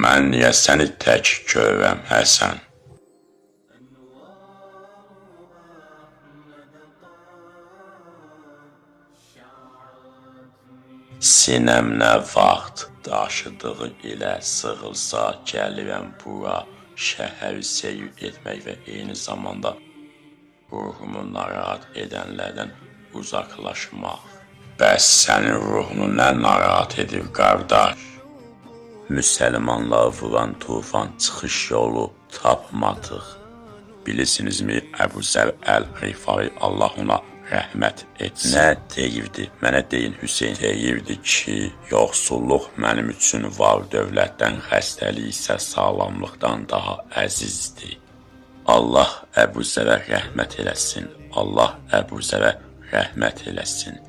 Mən niyə səni tək görürəm, Həsən? Sinəmnə vaxt daşıdığı ilə sığılsa gəlirəm bura, şəhəri seyir etmək və eyni zamanda ruhumu narahat edənlərdən uzaqlaşmaq. Bəs sənin ruhunu nə narahat edir, qardaş? Müsəlmanlar vuran tufan çıxış yolu tapmadıq. Bilirsinizmi, Əbu Zər Əl-Rifai, Allah ona rəhmət etsin. Nə deyirdi? Mənə deyin, Hüseyin. Deyirdi ki, yoxsulluq mənim üçün var dövlətdən, xəstəlik isə sağlamlıqdan daha əzizdir. Allah Əbu Zərə rəhmət eləsin. Allah Əbu Zərə rəhmət eləsin.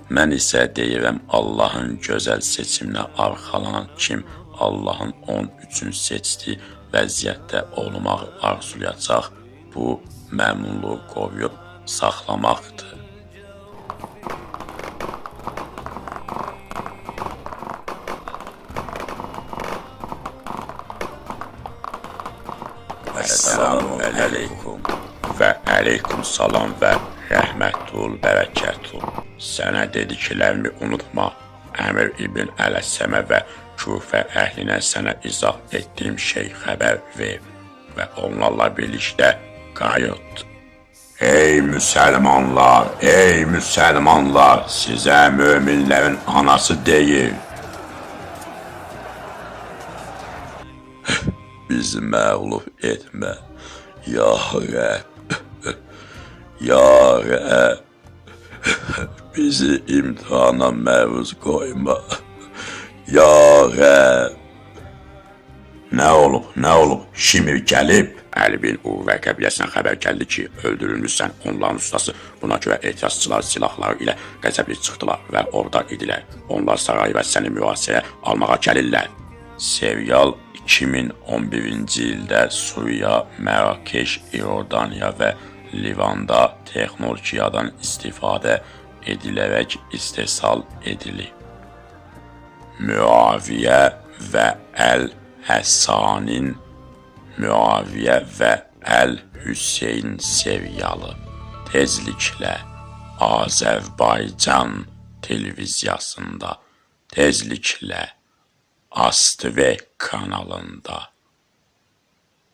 Mən isə deyirəm, Allahın gözəl seçiminə arxalanan kim Allahın onun üçün seçdiyi vəziyyətdə olmağı arzulayacaq, bu məmnunluğu qoruyub saxlamaqdır. Əssalamu əleykum və əleykum salam və rəhmətul bərəkətul. Sənə dediklərimi unutma. Əmir İbn Ələsəmə və Küfə əhlinə sənə izah etdiyim şey xəbər ver və onlarla birlikdə qayıt. Ey müsəlmanlar, ey müsəlmanlar, sizə möminlərin anası deyir. Bizi məğlub etmə, ya Rəbb, ya Rəbb. Bizi imtihana məruz qoyma, ya Rəbb. Nə olub, Şimir gəlib? Əli bin Uvə qəbiləsinə xəbər gəldi ki, öldürülmüşsən, onların ustası. Buna görə etirazçılar silahları ilə qəzəbli çıxdılar və orada idilər. Onlar sarayı və səni mühasirəyə almağa gəlirlər. Serial 2011-ci ildə Suriya, Mərakeş, İordaniya və Livanda texnologiyadan istifadə edilərək istehsal edilib. Müaviyə və Əl-Həssanin Müaviyə və Əl-Hüseyn serialı tezliklə Azərbaycan televiziyasında, tezliklə ASTV kanalında